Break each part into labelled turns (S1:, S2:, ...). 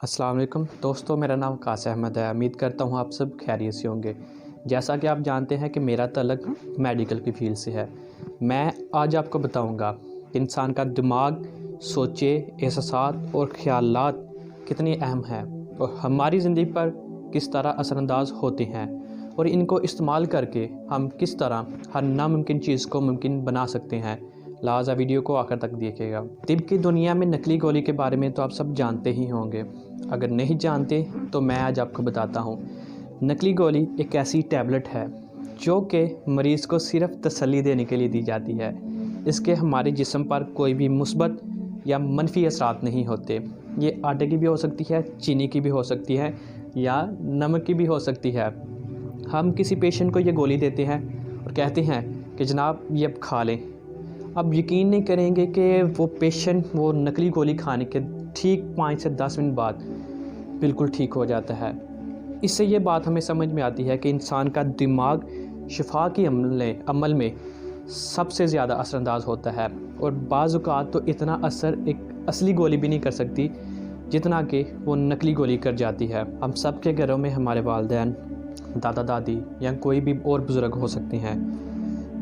S1: अस्सलाम वालेकुम दोस्तों, मेरा नाम कासिम अहमद है। उम्मीद करता हूँ आप सब खैरियत से होंगे। जैसा कि आप जानते हैं कि मेरा तल्लुक़ मेडिकल की फ़ील्ड से है। मैं आज आपको बताऊँगा कि इंसान का दिमाग, सोचे, एहसास और ख़यालात कितने अहम हैं और हमारी ज़िंदगी पर किस तरह असरअंदाज होते हैं और इनको इस्तेमाल करके हम किस तरह हर नामुमकिन चीज़ को मुमकिन बना सकते हैं। लिहाज़ा वीडियो को आखिर तक देखिएगा। तिब की दुनिया में नकली गोली के बारे में तो आप सब जानते ही होंगे। अगर नहीं जानते तो मैं आज आपको बताता हूँ। नकली गोली एक ऐसी टैबलेट है जो कि मरीज़ को सिर्फ़ तसल्ली देने के लिए दी जाती है। इसके हमारे जिस्म पर कोई भी मुस्बत या मनफी असरात नहीं होते। ये आटे की भी हो सकती है, चीनी की भी हो सकती है या नमक की भी हो सकती है। हम किसी पेशेंट को ये गोली देते हैं और कहते हैं कि जनाब ये अब खा लें। अब यकीन नहीं करेंगे कि वो पेशेंट वो नकली गोली खाने के ठीक 5 से 10 मिनट बाद बिल्कुल ठीक हो जाता है। इससे ये बात हमें समझ में आती है कि इंसान का दिमाग शिफा की अमल में सबसे ज़्यादा असरअंदाज होता है और बाज़ औक़ात तो इतना असर एक असली गोली भी नहीं कर सकती जितना कि वो नकली गोली कर जाती है। हम सब के घरों में हमारे वालिदैन, दादा दादी या कोई भी और बुज़ुर्ग हो सकते हैं।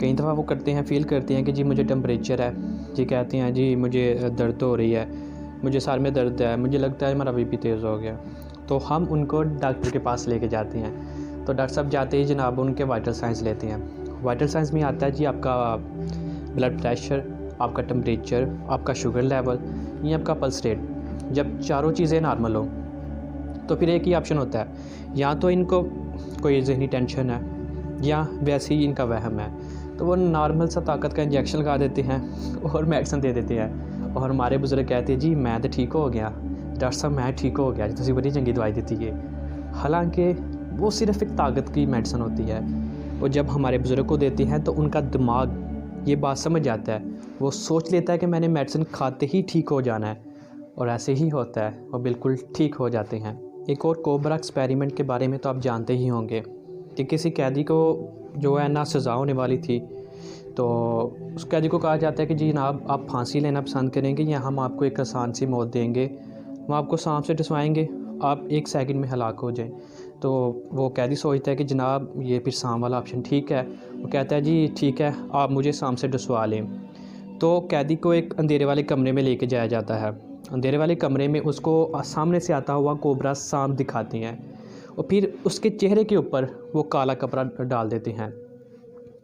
S1: कई दफ़ा वो फ़ील करते हैं कि जी मुझे टेम्परेचर है, जी कहते हैं जी मुझे दर्द हो रही है, मुझे सर में दर्द है, मुझे लगता है मेरा बीपी तेज़ हो गया। तो हम उनको डॉक्टर के पास लेके जाते हैं। तो डॉक्टर साहब जाते ही जनाब उनके वाइटल साइंस लेते हैं। वाइटल साइंस में आता है जी आपका ब्लड प्रेशर, आपका टेम्परेचर, आपका शुगर लेवल, या आपका पल्स रेट। जब चारों चीज़ें नॉर्मल हो तो फिर एक ही ऑप्शन होता है, या तो इनको कोई ज़हनी टेंशन है या वैसे ही इनका वहम है। तो वो नॉर्मल सा ताकत का इंजेक्शन लगा देते हैं और मेडिसिन दे देते हैं। और हमारे बुज़ुर्ग कहते हैं जी मैं तो ठीक हो गया, डॉक्टर साहब मैं ठीक हो गया, तुसी बड़ी चंगी दवाई दी है। हालांकि वो सिर्फ़ एक ताकत की मेडिसिन होती है। और जब हमारे बुज़ुर्ग को देते हैं तो उनका दिमाग ये बात समझ जाता है, वो सोच लेता है कि मैंने मेडिसिन खाते ही ठीक हो जाना है, और ऐसे ही होता है, वो बिल्कुल ठीक हो जाते हैं। एक और कोबरा एक्सपेरिमेंट के बारे में तो आप जानते ही होंगे कि किसी कैदी को जो है ना सज़ा होने वाली थी, तो उस कैदी को कहा जाता है कि जी जनाब आप फांसी लेना पसंद करेंगे या हम आपको एक आसान सी मौत देंगे, हम आपको सांप से डसवाएंगे, आप 1 सेकंड में हलाक हो जाएं। तो वो कैदी सोचता है कि जनाब ये फिर सांप वाला ऑप्शन ठीक है। वो कहता है जी ठीक है, आप मुझे सांप से डसवा लें। तो कैदी को एक अंधेरे वाले कमरे में लेके जाया जाता है। अंधेरे वाले कमरे में उसको सामने से आता हुआ कोबरा सांप दिखाते हैं और फिर उसके चेहरे के ऊपर वो काला कपड़ा डाल देते हैं।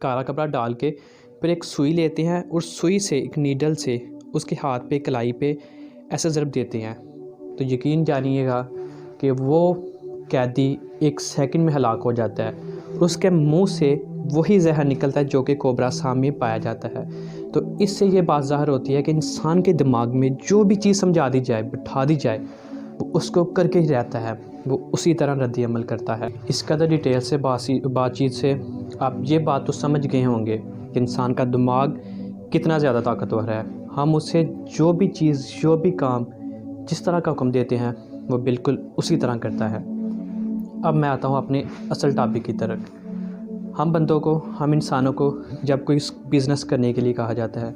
S1: काला कपड़ा डाल के फिर एक सुई लेते हैं और सुई से एक नीडल से उसके हाथ पे, कलाई पे ऐसे ज़रब देते हैं। तो यकीन जानिएगा कि वो कैदी 1 सेकंड में हलाक हो जाता है। उसके मुंह से वही जहर निकलता है जो कि कोबरा सांप में पाया जाता है। तो इससे ये बात ज़ाहिर होती है कि इंसान के दिमाग में जो भी चीज़ समझा दी जाए, बिठा दी जाए, वो उसको करके ही रहता है, वो उसी तरह रद्द अमल करता है। इस कदर डिटेल से बातचीत से आप ये बात तो समझ गए होंगे कि इंसान का दिमाग कितना ज़्यादा ताकतवर है। हम उसे जो भी चीज़, जो भी काम, जिस तरह का हुक्म देते हैं वो बिल्कुल उसी तरह करता है। अब मैं आता हूँ अपने असल टॉपिक की तरफ। हम बंदों को, हम इंसानों को जब कोई बिज़नेस करने के लिए कहा जाता है,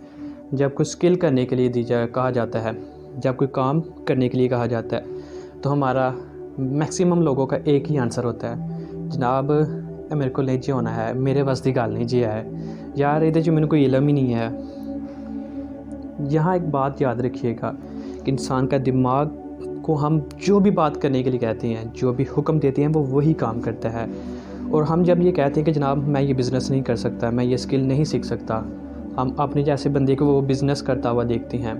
S1: जब कोई स्किल करने के लिए कहा जाता है, जब कोई काम करने के लिए कहा जाता है, तो हमारा मैक्सिमम लोगों का एक ही आंसर होता है, जनाब मेरे को नहीं जी होना है, मेरे बस की गल नहीं जी है, यार ये मैंने कोई इलम ही नहीं है। यहाँ एक बात याद रखिएगा कि इंसान का दिमाग को हम जो भी बात करने के लिए कहते हैं, जो भी हुक्म देते हैं, वो वही काम करता है। और हम जब ये कहते हैं कि जनाब मैं ये बिज़नेस नहीं कर सकता, मैं ये स्किल नहीं सीख सकता, हम अपने जैसे बंदे को वो बिज़नेस करता हुआ देखते हैं।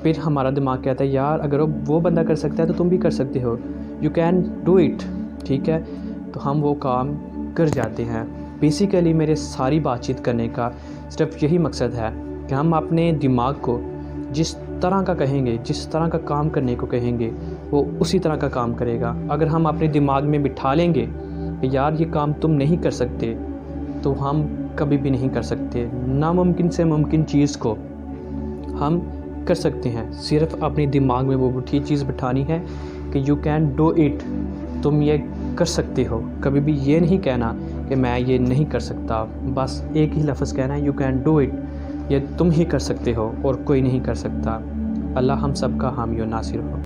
S1: फिर हमारा दिमाग कहता है यार अगर वो बंदा कर सकता है तो तुम भी कर सकते हो, यू कैन डू इट, ठीक है। तो हम वो काम कर जाते हैं। बेसिकली मेरे सारी बातचीत करने का सिर्फ यही मकसद है कि हम अपने दिमाग को जिस तरह का कहेंगे, जिस तरह का काम करने को कहेंगे, वो उसी तरह का काम करेगा। अगर हम अपने दिमाग में बिठा लेंगे कि यार ये काम तुम नहीं कर सकते, तो हम कभी भी नहीं कर सकते। नामुमकिन से मुमकिन चीज़ को हम कर सकते हैं। सिर्फ़ अपने दिमाग में वो बुढ़ी चीज़ बिठानी है कि यू कैन डू इट, तुम ये कर सकते हो। कभी भी ये नहीं कहना कि मैं ये नहीं कर सकता, बस एक ही लफ्ज़ कहना है, यू कैन डू इट, ये तुम ही कर सकते हो और कोई नहीं कर सकता। अल्लाह हम सब का हामी और नासिर हो।